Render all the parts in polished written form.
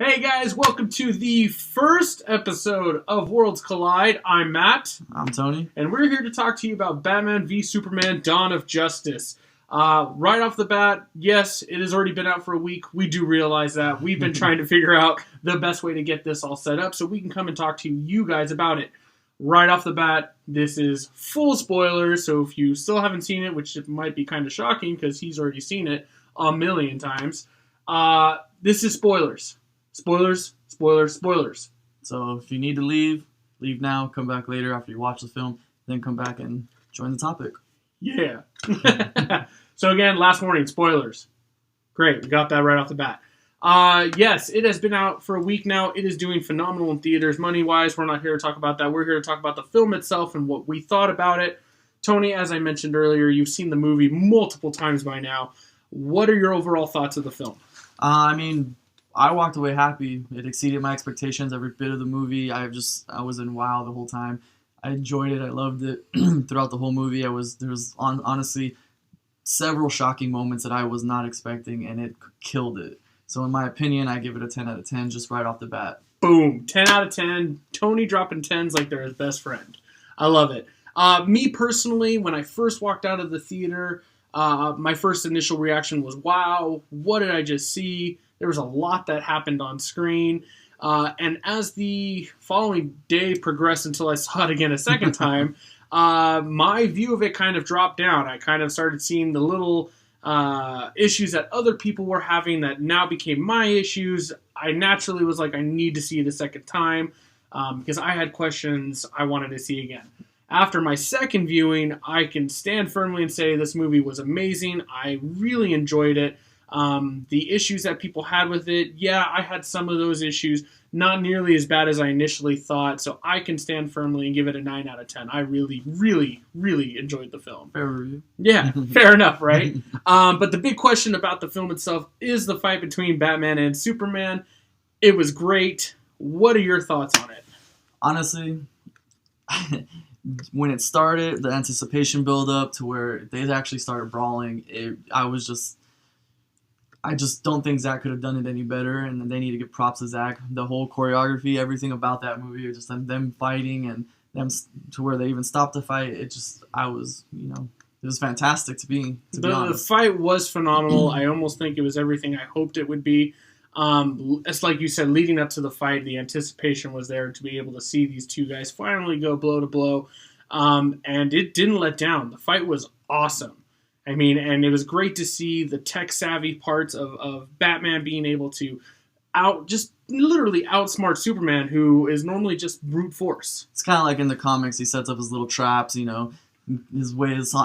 Hey guys, welcome to the first episode of Worlds Collide. I'm Matt. I'm Tony. And we're here to talk to you about Batman v Superman Dawn of Justice. Right off the bat, yes, it has already been out for a week. We do realize that. We've been trying to figure out the best way to get this all set up so we can come and talk to you guys about it. Right off the bat, this is full spoilers, so if you still haven't seen it, which might be kind of shocking because he's already seen it a million times, this is spoilers. Spoilers, spoilers, spoilers. So if you need to leave now, come back later after you watch the film, then come back and join the topic. Yeah. So again, last warning, spoilers. Great, we got that right off the bat. Yes, it has been out for a week now. It is doing phenomenal in theaters. Money-wise, we're not here to talk about that. We're here to talk about the film itself and what we thought about it. Tony, as I mentioned earlier, you've seen the movie multiple times by now. What are your overall thoughts of the film? I walked away happy. It exceeded my expectations every bit of the movie. I was in wow the whole time. I enjoyed it. I loved it throughout the whole movie. There was honestly several shocking moments that I was not expecting, and it killed it. So in my opinion, I give it a 10 out of 10 just right off the bat. Boom. 10 out of 10. Tony dropping 10s like they're his best friend. I love it. Me personally, when I first walked out of the theater, my first initial reaction was, wow, what did I just see? There was a lot that happened on screen. And as the following day progressed until I saw it again a second time, my view of it kind of dropped down. I kind of started seeing the little issues that other people were having that now became my issues. I naturally was like, I need to see it a second time because I had questions I wanted to see again. After my second viewing, I can stand firmly and say this movie was amazing. I really enjoyed it. The issues that people had with it, yeah, I had some of those issues, not nearly as bad as I initially thought, so I can stand firmly and give it a 9 out of 10. I really, really, really enjoyed the film. Fair review. Yeah, fair enough, right? But the big question about the film itself is the fight between Batman and Superman. It was great. What are your thoughts on it? Honestly, when it started, the anticipation build up to where they actually started brawling, I just don't think Zack could have done it any better, and they need to give props to Zack. The whole choreography, everything about that movie, just them fighting and them to where they even stopped the fight. It was fantastic to be honest. The fight was phenomenal. I almost think it was everything I hoped it would be. It's like you said, leading up to the fight, the anticipation was there to be able to see these two guys finally go blow to blow, and it didn't let down. The fight was awesome. And it was great to see the tech-savvy parts of Batman being able to literally outsmart Superman, who is normally just brute force. It's kind of like in the comics, he sets up his little traps, his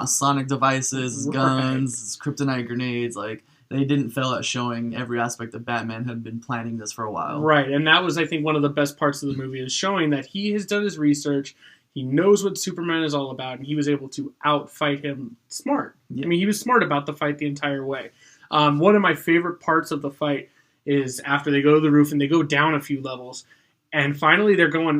sonic devices, his guns, his kryptonite grenades. Like, they didn't fail at showing every aspect that Batman had been planning this for a while. Right, and that was, I think, one of the best parts of the movie, is showing that he has done his research. He knows what Superman is all about, and he was able to outfight him smart. Yeah. He was smart about the fight the entire way. One of my favorite parts of the fight is after they go to the roof and they go down a few levels, and finally they're going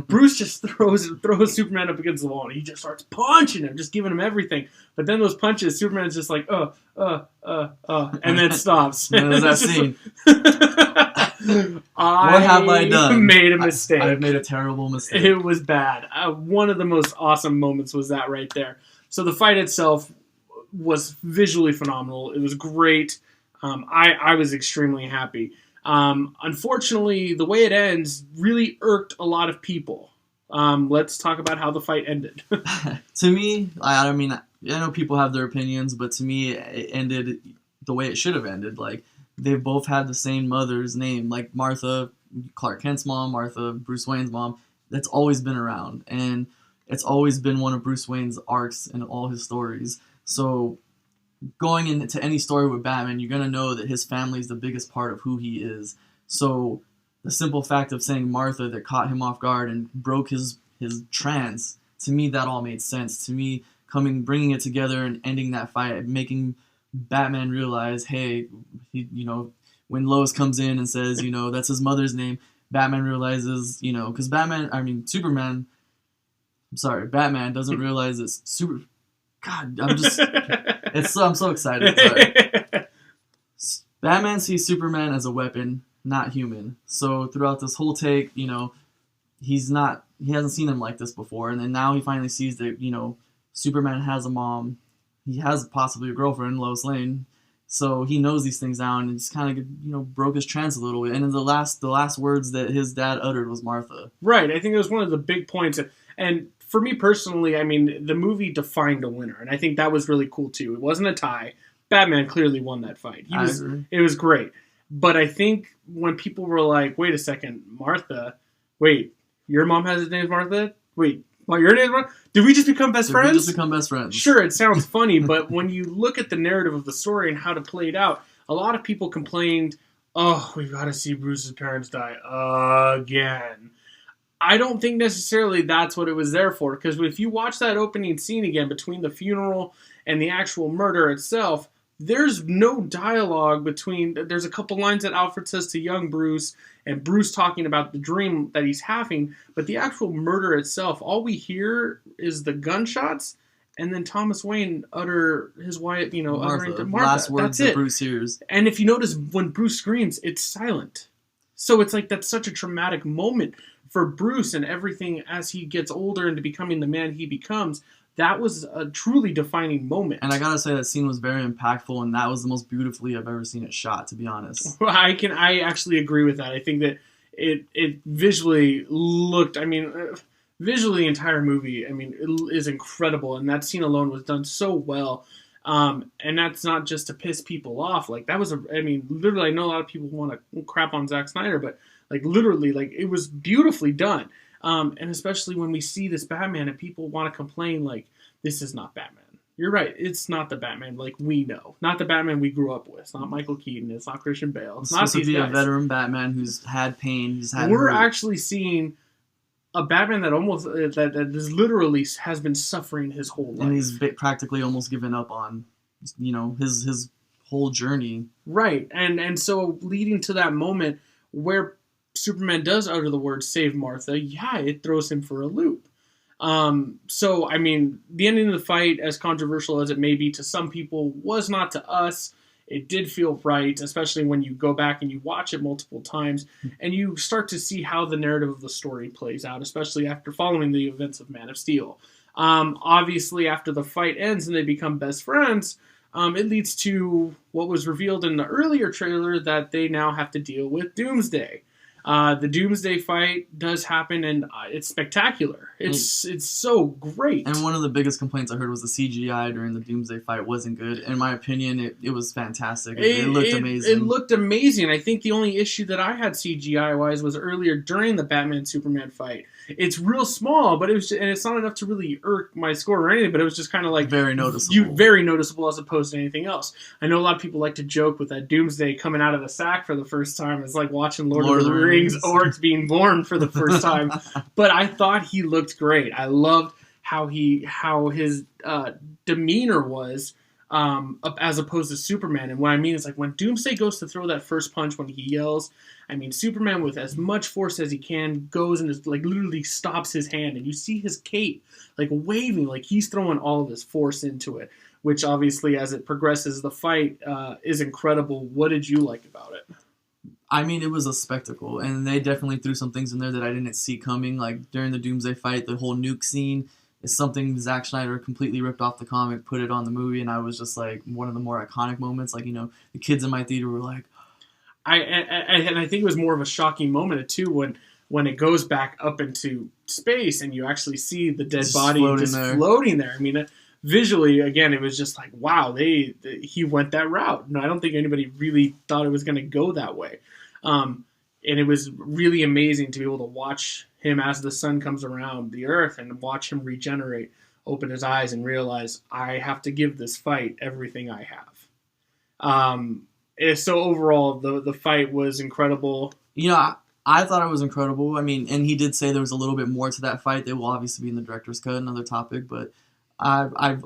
Bruce just throws Superman up against the wall, and he just starts punching him, just giving him everything. But then those punches, Superman's just like, and then stops. There's that scene. What have I done? Made a mistake. I've made a terrible mistake. It was bad. One of the most awesome moments was that right there. So the fight itself was visually phenomenal. It was great. I was extremely happy. Unfortunately, the way it ends really irked a lot of people. Let's talk about how the fight ended. To me, I know people have their opinions, but to me, it ended the way it should have ended. Like, they've both had the same mother's name, like Martha, Clark Kent's mom, Martha, Bruce Wayne's mom. That's always been around, and it's always been one of Bruce Wayne's arcs in all his stories. So going into any story with Batman, you're going to know that his family is the biggest part of who he is. So the simple fact of saying Martha that caught him off guard and broke his trance, to me, that all made sense. To me, bringing it together and ending that fight, making Batman realize, hey, when Lois comes in and says, that's his mother's name, Batman realizes, because Batman doesn't realize it's God, I'm so excited. Sorry. Batman sees Superman as a weapon. not human. So throughout this whole take, he hasn't seen him like this before, and then now he finally sees that, Superman has a mom, he has possibly a girlfriend, Lois Lane, so he knows these things now, and it's kind of, broke his trance a little bit. And then the last words that his dad uttered was Martha. Right. I think it was one of the big points. And for me personally, I mean, the movie defined a winner, and I think that was really cool too. It wasn't a tie. Batman clearly won that fight. It was great. But I think when people were like, wait a second, Martha, wait, your mom has his name Martha? Wait, well, your name is Martha? Did we just become best friends? We just become best friends. Sure, it sounds funny, but when you look at the narrative of the story and how to play it out, a lot of people complained, oh, we've got to see Bruce's parents die again. I don't think necessarily that's what it was there for, because if you watch that opening scene again between the funeral and the actual murder itself, there's no dialogue there's a couple lines that Alfred says to young Bruce, and Bruce talking about the dream that he's having, but the actual murder itself, all we hear is the gunshots, and then Thomas Wayne utter his wife, uttering to Martha. Last words that Bruce hears. And if you notice, when Bruce screams, it's silent. So it's like that's such a traumatic moment for Bruce and everything as he gets older into becoming the man he becomes. That was a truly defining moment. And I gotta say, that scene was very impactful, and that was the most beautifully I've ever seen it shot, to be honest. I actually agree with that. I think that it visually looked, visually the entire movie, is incredible, and that scene alone was done so well. And that's not just to piss people off. Like, that was literally, I know a lot of people want to crap on Zack Snyder, but literally, it was beautifully done. And especially when we see this Batman and people want to complain, this is not Batman. You're right. It's not the Batman we know. Not the Batman we grew up with. It's not Michael Keaton. It's not Christian Bale. It's not these guys. A veteran Batman who's had pain. We're actually seeing a Batman that is literally has been suffering his whole life. And he's practically almost given up on, his whole journey. Right. And so leading to that moment where Superman does utter the word "save Martha," yeah, it throws him for a loop. So, the ending of the fight, as controversial as it may be to some people, was not to us. It did feel right, especially when you go back and you watch it multiple times, and you start to see how the narrative of the story plays out, especially after following the events of Man of Steel. Obviously, after the fight ends and they become best friends, it leads to what was revealed in the earlier trailer, that they now have to deal with Doomsday. The Doomsday fight does happen, and it's spectacular. It's so great. And one of the biggest complaints I heard was the CGI during the Doomsday fight wasn't good. In my opinion, it was fantastic. It looked amazing. It looked amazing. I think the only issue that I had CGI-wise was earlier during the Batman-Superman fight. It's real small, but and it's not enough to really irk my score or anything, but it was just kind of very noticeable. Very noticeable as opposed to anything else. I know a lot of people like to joke with that Doomsday coming out of the sack for the first time. It's like watching Lord of the Rings orcs being born for the first time. But I thought he looked great. I loved how his demeanor was as opposed to Superman. And what I mean is, when Doomsday goes to throw that first punch, when he yells, Superman with as much force as he can goes and just literally stops his hand, and you see his cape waving, he's throwing all of his force into it, which obviously as it progresses, the fight is incredible. What did you like about it? It was a spectacle, and they definitely threw some things in there that I didn't see coming. During the Doomsday fight, the whole nuke scene is something Zack Snyder completely ripped off the comic, put it on the movie, and I was just one of the more iconic moments. The kids in my theater were like, and I think it was more of a shocking moment too when it goes back up into space and you actually see the dead body floating there. Visually, again, it was just wow, he went that route. No, I don't think anybody really thought it was going to go that way. And it was really amazing to be able to watch him as the sun comes around the earth and watch him regenerate, open his eyes and realize, I have to give this fight everything I have. So overall, the fight was incredible. I thought it was incredible. And he did say there was a little bit more to that fight. They will obviously be in the director's cut, another topic, but I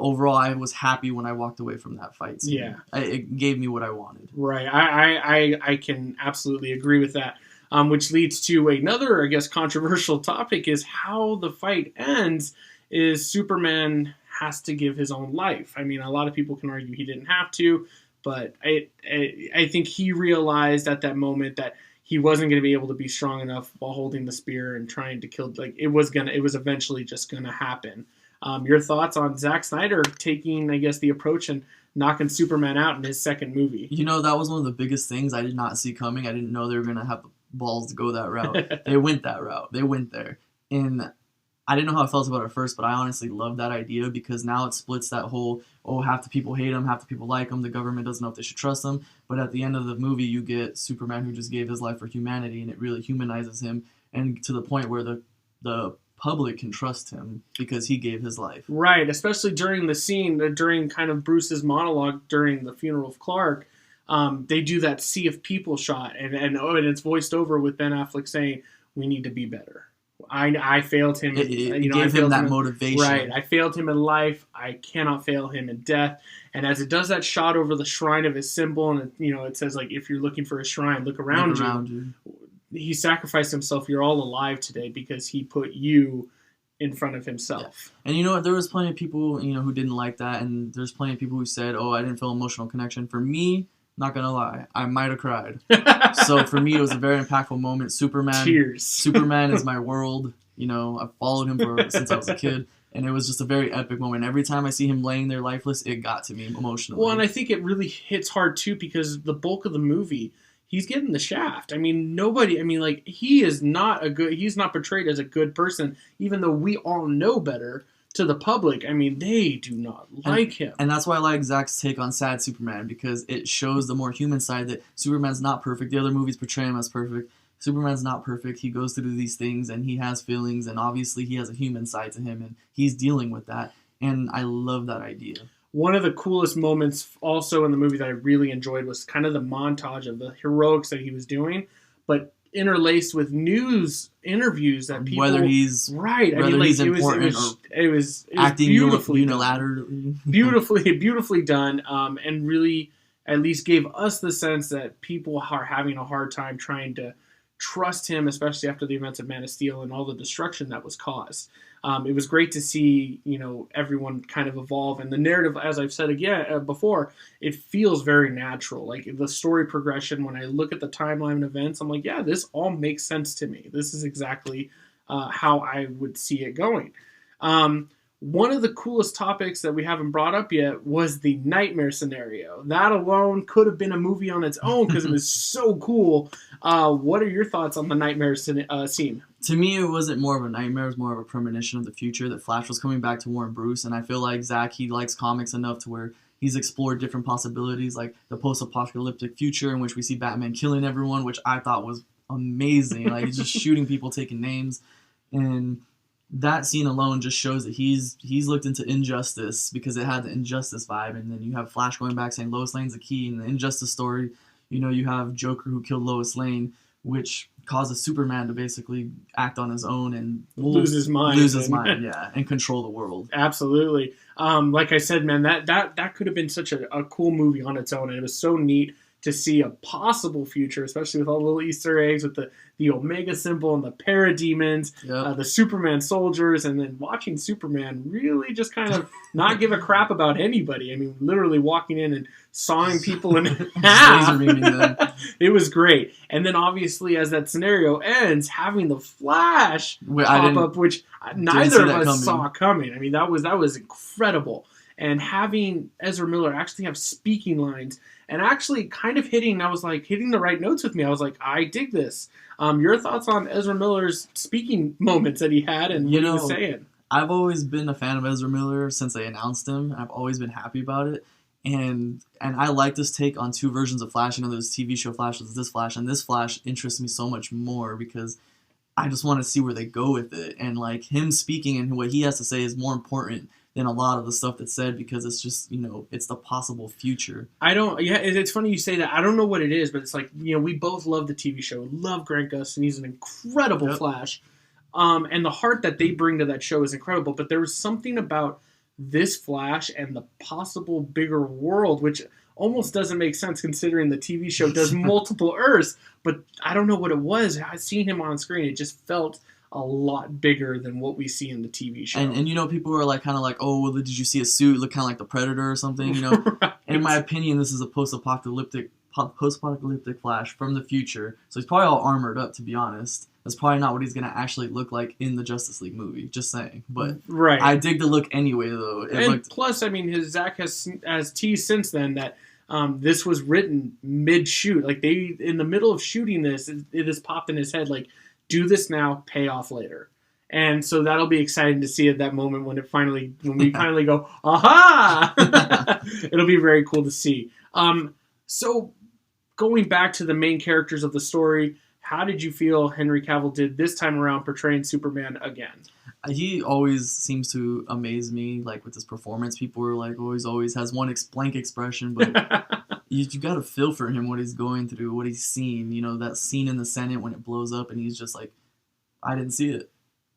was happy when I walked away from that fight scene. Yeah. It gave me what I wanted. Right. I can absolutely agree with that. Which leads to another, I guess, controversial topic is how the fight ends is Superman has to give his own life. A lot of people can argue he didn't have to. But I think he realized at that moment that he wasn't going to be able to be strong enough while holding the spear and trying to kill. Like it was eventually just gonna happen. Your thoughts on Zack Snyder taking, I guess, the approach and knocking Superman out in his second movie? You know, that was one of the biggest things I did not see coming. I didn't know they were going to have the balls to go that route. They went that route. They went there. And I didn't know how I felt about it at first, but I honestly love that idea because now it splits that whole, oh, half the people hate him, half the people like him, the government doesn't know if they should trust him. But at the end of the movie, you get Superman who just gave his life for humanity, and it really humanizes him, and to the point where the public can trust him because he gave his life. Right, especially during the scene, during kind of Bruce's monologue during the funeral of Clark, they do that sea of people shot, and it's voiced over with Ben Affleck saying, "We need to be better. I failed him. It gave him that motivation. Right, I failed him in life. I cannot fail him in death." And as it does that shot over the shrine of his symbol, and it says like, "If you're looking for a shrine, look around you." He sacrificed himself. You're all alive today because he put you in front of himself. Yeah. And you know what? There was plenty of people, who didn't like that, and there's plenty of people who said, "Oh, I didn't feel emotional connection." For me, not gonna lie, I might have cried. So for me, it was a very impactful moment. Superman, Tears. Superman is my world. I've followed him since I was a kid. And it was just a very epic moment. Every time I see him laying there lifeless, it got to me emotionally. Well, and I think it really hits hard, too, because the bulk of the movie, he's getting the shaft. I mean, he's not portrayed as a good person, even though we all know better to the public. I mean, they do not like him. And that's why I like Zack's take on Sad Superman, because it shows the more human side that Superman's not perfect. The other movies portray him as perfect. Superman's not perfect. He goes through these things, and he has feelings, and obviously he has a human side to him, and he's dealing with that. And I love that idea. One of the coolest moments also in the movie that I really enjoyed was kind of the montage of the heroics that he was doing, but interlaced with news interviews that people... Whether he's right. He's important it was acting beautifully unilaterally. beautifully done, and really at least gave us the sense that people are having a hard time trying to trust him, especially after the events of Man of Steel and all the destruction that was caused. It was great to see, everyone kind of evolve, and the narrative, as I've said again before, it feels very natural. Like the story progression, when I look at the timeline and events, I'm like, yeah, this all makes sense to me. This is exactly how I would see it going. One of the coolest topics that we haven't brought up yet was the nightmare scenario. That alone could have been a movie on its own because it was so cool. What are your thoughts on the nightmare scene? To me, it wasn't more of a nightmare. It was more of a premonition of the future, that Flash was coming back to Warren Bruce. And I feel like Zack, he likes comics enough to where he's explored different possibilities, like the post-apocalyptic future in which we see Batman killing everyone, which I thought was amazing. Like, he's just shooting people, taking names. And that scene alone just shows that he's looked into Injustice because it had the Injustice vibe. And then you have Flash going back saying Lois Lane's the key. In the Injustice story, you have Joker who killed Lois Lane, which causes Superman to basically act on his own and lose his mind, and control the world. Absolutely. Like I said, man, that could have been such a cool movie on its own, and it was so neat to see a possible future, especially with all the little Easter eggs with the Omega symbol and the parademons, the Superman soldiers, and then watching Superman really just kind of not give a crap about anybody. I mean, literally walking in and sawing people in half. It was great. And then obviously as that scenario ends, having the Flash pop up, which neither of us saw coming. I mean, that was incredible. And having Ezra Miller actually have speaking lines and actually kind of hitting the right notes with me. I was like, I dig this. Your thoughts on Ezra Miller's speaking moments that he had and what he was saying? I've always been a fan of Ezra Miller since they announced him. I've always been happy about it. And I like this take on two versions of Flash. There's TV show Flash, there's this Flash, and this Flash interests me so much more because I just want to see where they go with it. And like him speaking and what he has to say is more important than a lot of the stuff that's said because it's just, it's the possible future. It's funny you say that. I don't know what it is, but it's like, we both love the TV show. Love Grant Gustin. He's an incredible Flash. And the heart that they bring to that show is incredible. But there was something about this Flash and the possible bigger world, which almost doesn't make sense considering the TV show does multiple Earths. But I don't know what it was. I seen him on screen. It just felt a lot bigger than what we see in the TV show. And you know, people are like kind of like, oh, well, did you see a suit look kind of like the Predator or something? You know, Right. and in my opinion, this is a post-apocalyptic Flash from the future, so he's probably all armored up. To be honest, that's probably not what he's gonna actually look like in the Justice League movie. Just saying, but Right. I dig the look anyway, though. It And looked plus, I mean, Zach has teased since then that this was written mid-shoot. Like, they, in the middle of shooting this, it has popped in his head, like, do this now, pay off later. And so that'll be exciting to see at that moment when we finally go, aha! It'll be very cool to see. So going back to the main characters of the story, how did you feel Henry Cavill did this time around portraying Superman again? he always seems to amaze me, like with his performance. People are like, always has one blank expression, but you got to feel for him, what he's going through, what he's seen. You know, that scene in the Senate when it blows up and he's just like, I didn't see it.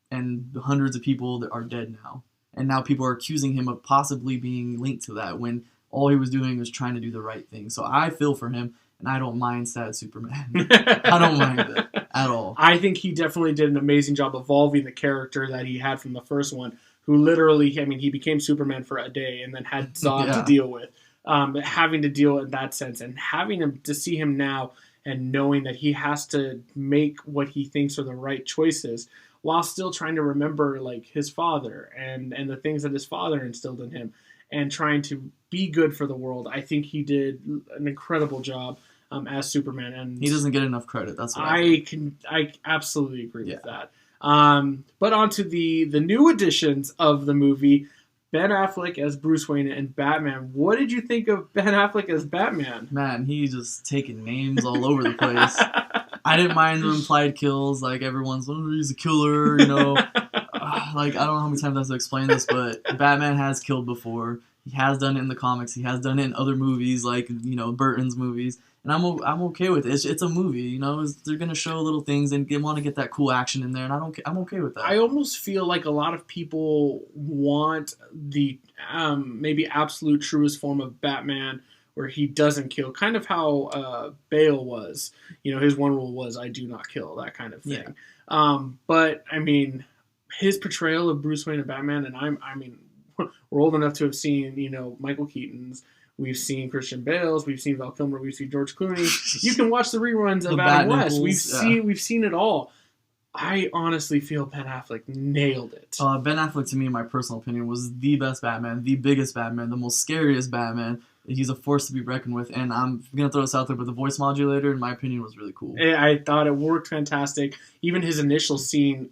And hundreds of people that are dead now. And now people are accusing him of possibly being linked to that when all he was doing was trying to do the right thing. So I feel for him, and I don't mind sad Superman. I don't mind it at all. I think he definitely did an amazing job evolving the character that he had from the first one, who literally, I mean, he became Superman for a day and then had Zod to deal with. Having to deal in that sense, and having him to see him now and knowing that he has to make what he thinks are the right choices while still trying to remember like his father and the things that his father instilled in him and trying to be good for the world. I think he did an incredible job as Superman, and He doesn't get enough credit. That's what I absolutely agree with that. But on to the new additions of the movie. Ben Affleck as Bruce Wayne and Batman. What did you think of Ben Affleck as Batman? Man, he's just taking names all over the place. I didn't mind the implied kills. Like, everyone's, oh, he's a killer, you know. Like, I don't know how many times I have to explain this, but Batman has killed before. He has done it in the comics. He has done it in other movies, like, you know, Burton's movies. And I'm okay with it. It's a movie, you know. They're gonna show little things and want to get that cool action in there, and I'm okay with that. I almost feel like a lot of people want the maybe absolute truest form of Batman, where he doesn't kill, kind of how Bale was. You know, his one rule was I do not kill, that kind of thing. Yeah. But I mean, his portrayal of Bruce Wayne and Batman, and I mean, we're old enough to have seen, you know, Michael Keaton's. We've seen Christian Bale's, we've seen Val Kilmer, we've seen George Clooney. You can watch the reruns of Adam West. We've seen it all. I honestly feel Ben Affleck nailed it. Ben Affleck, to me, in my personal opinion, was the best Batman, the biggest Batman, the most scariest Batman. He's a force to be reckoned with, and I'm gonna throw this out there, but the voice modulator, in my opinion, was really cool. I thought it worked fantastic. Even his initial scene,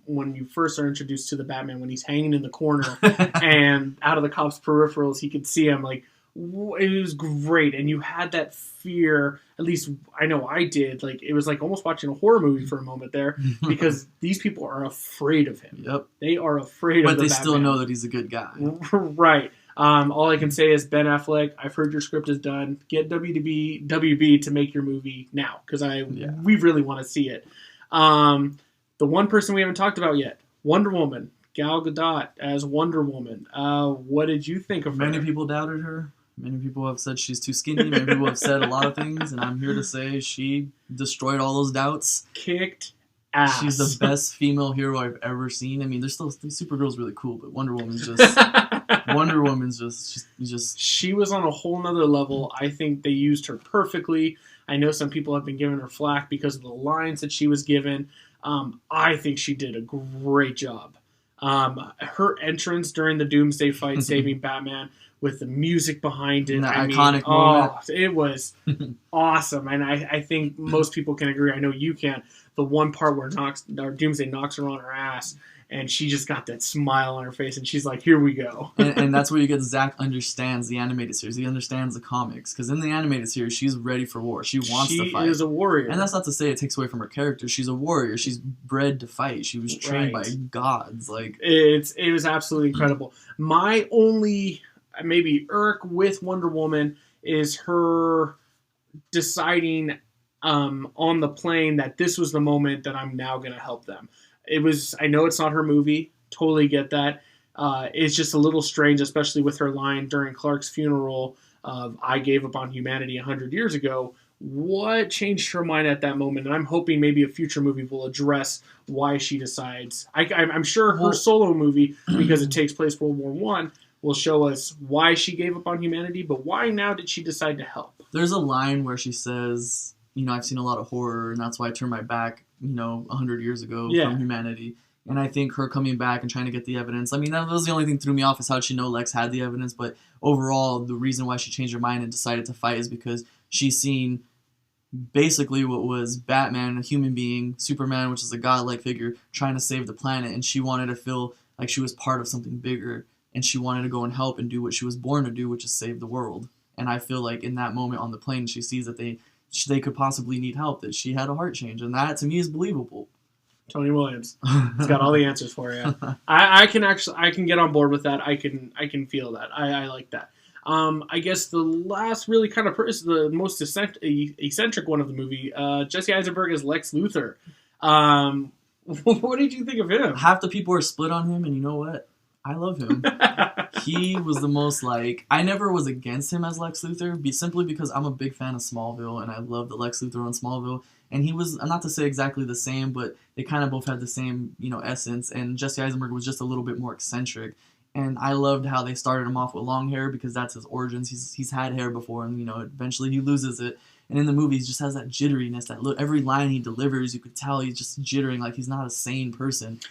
when you first are introduced to the Batman, when he's hanging in the corner and out of the cop's peripherals, he could see him, like, it was great, and you had that fear. At least I know I did. Like, it was like almost watching a horror movie for a moment there, because these people are afraid of him. Yep, they are afraid of but the they Batman. still know that he's a good guy. Right. All I can say is, Ben Affleck, I've heard your script is done. Get WB to make your movie now, because we really want to see it. The one person we haven't talked about yet, Wonder Woman, Gal Gadot as Wonder Woman. What did you think of her? Many people doubted her. Many people have said she's too skinny. Many people have said a lot of things, and I'm here to say she destroyed all those doubts. Kicked ass. She's the best female hero I've ever seen. I mean, Supergirl's really cool, but Wonder Woman's just She was on a whole nother level. I think they used her perfectly. I know some people have been giving her flack because of the lines that she was given. I think she did a great job. Her entrance during the Doomsday fight, saving Batman, with the music behind it. Iconic moment. It was awesome. And I think most people can agree. I know you can. The one part where Doomsday knocks her on her ass, and she just got that smile on her face, and she's like, here we go. and that's where you get Zach understands the animated series. He understands the comics. Because in the animated series, she's ready for war. She wants to fight. She is a warrior. And that's not to say it takes away from her character. She's a warrior. She's bred to fight. She was trained by gods. Like, it was absolutely incredible. My only maybe irk with Wonder Woman is her deciding on the plane that this was the moment that I'm now going to help them. I know it's not her movie. Totally get that. It's just a little strange, especially with her line during Clark's funeral of, I gave up on humanity 100 years ago. What changed her mind at that moment? And I'm hoping maybe a future movie will address why she decides. I'm sure her solo movie, because it takes place World War One, will show us why she gave up on humanity. But why now did she decide to help? There's a line where she says, I've seen a lot of horror, and that's why I turned my back, 100 years ago from humanity. And I think her coming back and trying to get the evidence, that was the only thing that threw me off, is how she know Lex had the evidence. But overall, the reason why she changed her mind and decided to fight is because she's seen basically what was Batman, a human being, Superman, which is a godlike figure, trying to save the planet, and she wanted to feel like she was part of something bigger, and she wanted to go and help and do what she was born to do, which is save the world. And I feel like in that moment on the plane, she sees that they could possibly need help, that she had a heart change, and that to me is believable. Tony Williams, he's got all the answers for you. I can get on board with that. I can feel that. I like that. I guess the last really kind of the most eccentric one of the movie, Jesse Eisenberg as Lex Luthor. What did you think of him? Half the people are split on him, and you know what? I love him. He was the most I never was against him as Lex Luthor, simply because I'm a big fan of Smallville, and I love the Lex Luthor on Smallville. And he was, not to say exactly the same, but they kind of both had the same, essence. And Jesse Eisenberg was just a little bit more eccentric. And I loved how they started him off with long hair, because that's his origins. He's had hair before, and eventually he loses it. And in the movie, he just has that jitteriness. Every line he delivers, you could tell he's just jittering, like he's not a sane person.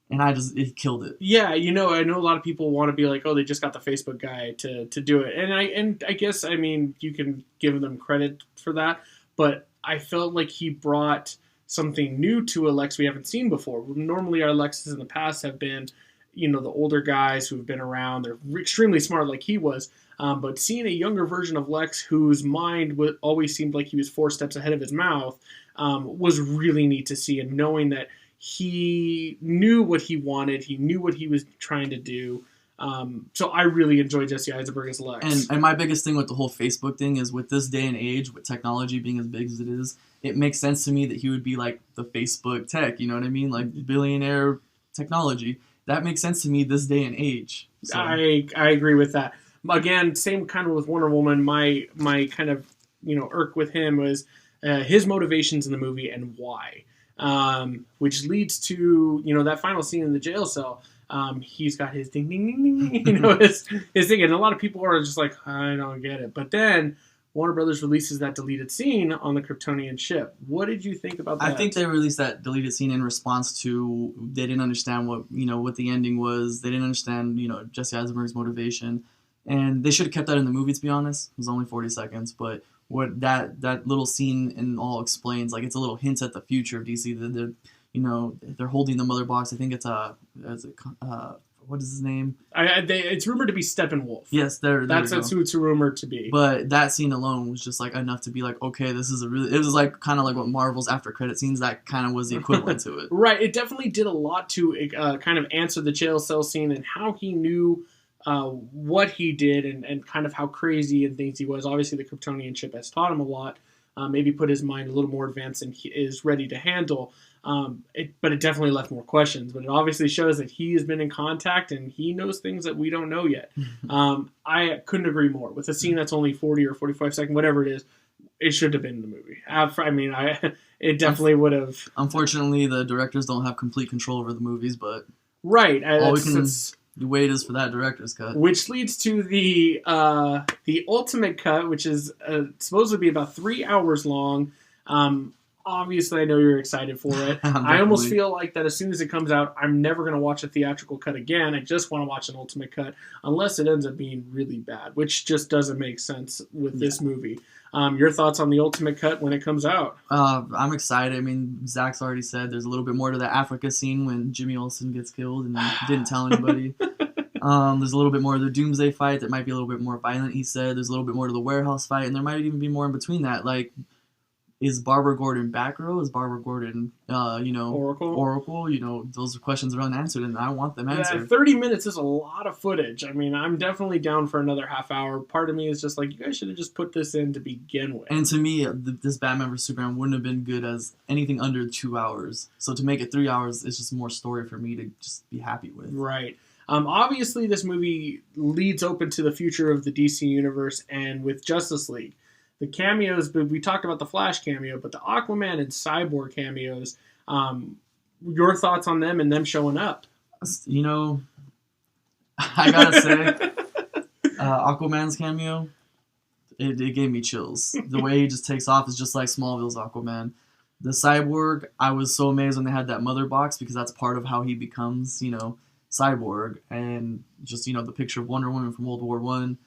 And it killed it. Yeah, I know a lot of people want to be like, oh, they just got the Facebook guy to do it, and I guess you can give them credit for that, but I felt like he brought something new to a Lex we haven't seen before. Normally, our Lexes in the past have been, the older guys who've been around. They're extremely smart, like he was. But seeing a younger version of Lex, whose mind always seemed like he was 4 steps ahead of his mouth, was really neat to see. And knowing that he knew what he wanted, he knew what he was trying to do. So I really enjoy Jesse Eisenberg as Lex. And my biggest thing with the whole Facebook thing is, with this day and age, with technology being as big as it is, it makes sense to me that he would be like the Facebook tech, you know what I mean? Like billionaire technology. That makes sense to me this day and age. So. I agree with that. Again, same kind of with Wonder Woman. My kind of, irk with him was his motivations in the movie and why. Which leads to, that final scene in the jail cell. He's got his ding, ding, ding, ding, his thing. And a lot of people are just like, I don't get it. But then Warner Brothers releases that deleted scene on the Kryptonian ship. What did you think about that? I think they released that deleted scene in response to, they didn't understand what the ending was. They didn't understand, Jesse Eisenberg's motivation. And they should have kept that in the movie, to be honest. It was only 40 seconds. But what that little scene and all explains, it's a little hint at the future of DC. They're holding the mother box. I think it's what is his name? It's rumored to be Steppenwolf. Yes, that's who it's rumored to be. But that scene alone was just enough to be like, okay, this is it was kind of like what Marvel's after credit scenes, that kind of was the equivalent to it. Right. It definitely did a lot to kind of answer the jail cell scene and how he knew what he did and kind of how crazy and things he was. Obviously, the Kryptonian chip has taught him a lot. Maybe put his mind a little more advanced than he is ready to handle. But it definitely left more questions. But it obviously shows that he has been in contact and he knows things that we don't know yet. I couldn't agree more. With a scene that's only 40 or 45 seconds, whatever it is, it should have been in the movie. It definitely would have. Unfortunately, the directors don't have complete control over the movies, but right. All we can wait is for that director's cut, which leads to the ultimate cut, which is supposed to be about 3 hours long. Obviously, I know you're excited for it. I almost feel like that as soon as it comes out, I'm never going to watch a theatrical cut again. I just want to watch an ultimate cut, unless it ends up being really bad, which just doesn't make sense with this movie. Your thoughts on the ultimate cut when it comes out? I'm excited. Zach's already said there's a little bit more to the Africa scene when Jimmy Olsen gets killed and didn't tell anybody. There's a little bit more of the Doomsday fight that might be a little bit more violent, he said. There's a little bit more to the warehouse fight, and there might even be more in between that. Is Barbara Gordon Batgirl? Is Barbara Gordon, Oracle? Those are questions are unanswered, and I want them answered. 30 minutes is a lot of footage. I'm definitely down for another half hour. Part of me is just like, you guys should have just put this in to begin with. And to me, this Batman vs. Superman wouldn't have been good as anything under 2 hours. So to make it 3 hours is just more story for me to just be happy with. Right. Obviously, this movie leads open to the future of the DC universe, and with Justice League. the cameos, but we talked about the Flash cameo, but the Aquaman and Cyborg cameos, your thoughts on them and them showing up? You know, I gotta say, Aquaman's cameo, it gave me chills. The way he just takes off is just like Smallville's Aquaman. The Cyborg, I was so amazed when they had that mother box, because that's part of how he becomes, Cyborg. And just, the picture of Wonder Woman from World War One.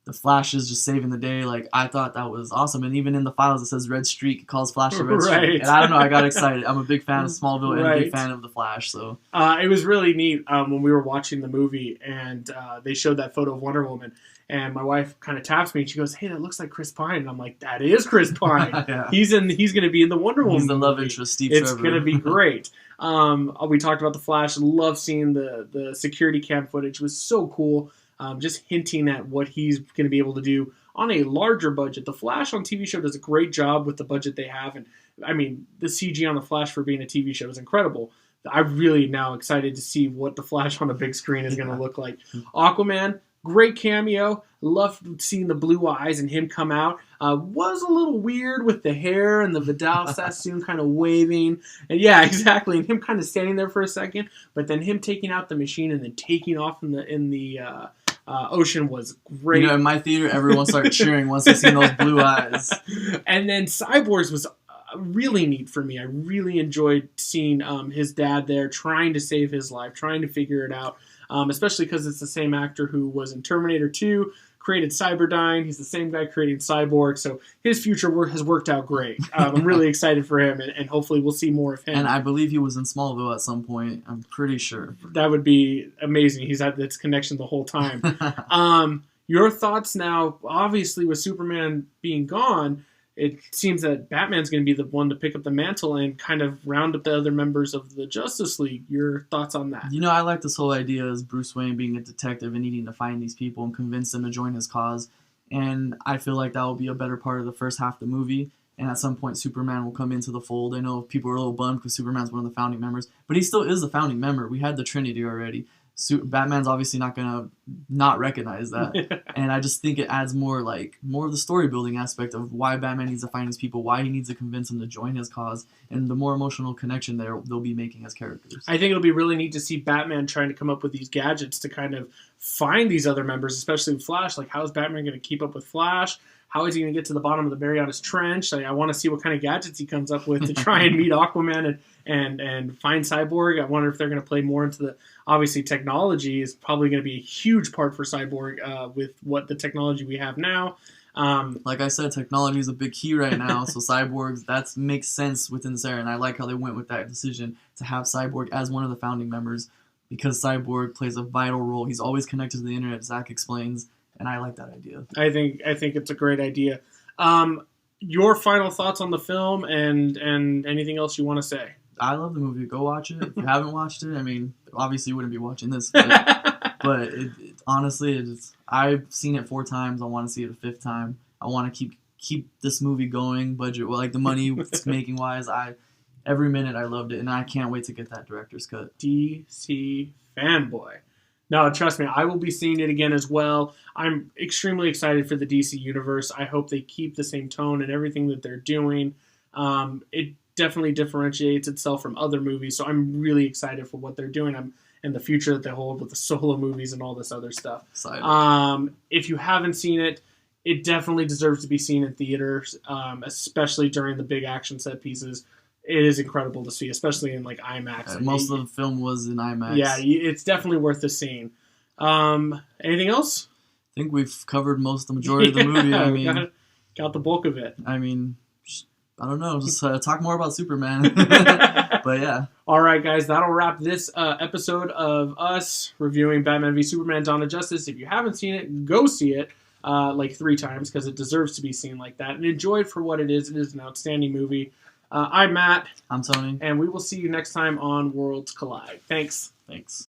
The Flash is just saving the day. Like, I thought that was awesome. And even in the files, it says Red Streak. It calls Flash the Red Streak. And I don't know, I got excited. I'm a big fan of Smallville and a big fan of the Flash. So it was really neat when we were watching the movie and they showed that photo of Wonder Woman. And my wife kind of taps me and she goes, "Hey, that looks like Chris Pine." And I'm like, "That is Chris Pine. Yeah. He's going to be in the Wonder Woman. He's the love movie. interest, Steve It's Trevor. going to be great." We talked about the Flash. Love seeing the security cam footage. It was so cool. Just hinting at what he's going to be able to do on a larger budget. The Flash on TV show does a great job with the budget they have. And, I mean, the CG on the Flash for being a TV show is incredible. I'm really now excited to see what the Flash on a big screen is going to look like. Aquaman, great cameo. Love seeing the blue eyes and him come out. Was a little weird with the hair and the Vidal Sassoon kind of waving. And yeah, exactly. And him kind of standing there for a second. But then him taking out the machine and then taking off in the ocean was great. In my theater, everyone started cheering once they seen those blue eyes. And then Cyborgs was really neat for me. I really enjoyed seeing his dad there trying to save his life, trying to figure it out, especially because it's the same actor who was in Terminator 2, created Cyberdyne. He's the same guy creating Cyborg, so his future has worked out great. I'm really excited for him, and hopefully we'll see more of him. And I believe he was in Smallville at some point. I'm pretty sure. That would be amazing. He's had this connection the whole time. Your thoughts now, obviously with Superman being gone, it seems that Batman's going to be the one to pick up the mantle and kind of round up the other members of the Justice League. Your thoughts on that? I like this whole idea as Bruce Wayne being a detective and needing to find these people and convince them to join his cause. And I feel like that will be a better part of the first half of the movie. And at some point, Superman will come into the fold. I know people are a little bummed because Superman's one of the founding members, but he still is the founding member. We had the Trinity already. Batman's obviously not going to not recognize that. And I just think it adds more of the story building aspect of why Batman needs to find these people, why he needs to convince them to join his cause, and the more emotional connection they'll be making as characters. I think it'll be really neat to see Batman trying to come up with these gadgets to kind of find these other members, especially with Flash. Like, how is Batman going to keep up with Flash? How is he going to get to the bottom of the Marianas Trench? I want to see what kind of gadgets he comes up with to try and meet Aquaman and find Cyborg. I wonder if they're going to play more into the... Obviously, technology is probably going to be a huge part for Cyborg with what the technology we have now. Like I said, technology is a big key right now, so Cyborg, that makes sense within this era, and I like how they went with that decision to have Cyborg as one of the founding members, because Cyborg plays a vital role. He's always connected to the internet, Zach explains, and I like that idea. I think it's a great idea. Your final thoughts on the film and anything else you want to say? I love the movie. Go watch it. If you haven't watched it, I mean, obviously you wouldn't be watching this, but honestly, I've seen it 4 times. I want to see it a 5th time. I want to keep this movie going, the money it's making wise. Every minute I loved it, and I can't wait to get that director's cut. DC fanboy. No, trust me, I will be seeing it again as well. I'm extremely excited for the DC universe. I hope they keep the same tone and everything that they're doing. It definitely differentiates itself from other movies, so I'm really excited for what they're doing and the future that they hold with the solo movies and all this other stuff. If you haven't seen it, it definitely deserves to be seen in theaters, especially during the big action set pieces. It is incredible to see, especially in IMAX. Most of the film was in IMAX. Yeah, it's definitely worth the scene. Anything else? I think we've covered the majority of the movie. I mean, got the bulk of it. I mean, I don't know. Just talk more about Superman. But yeah. All right, guys. That'll wrap this episode of us reviewing Batman v Superman: Dawn of Justice. If you haven't seen it, go see it 3 times because it deserves to be seen like that. And enjoy it for what it is. It is an outstanding movie. I'm Matt. I'm Tony. And we will see you next time on Worlds Collide. Thanks. Thanks.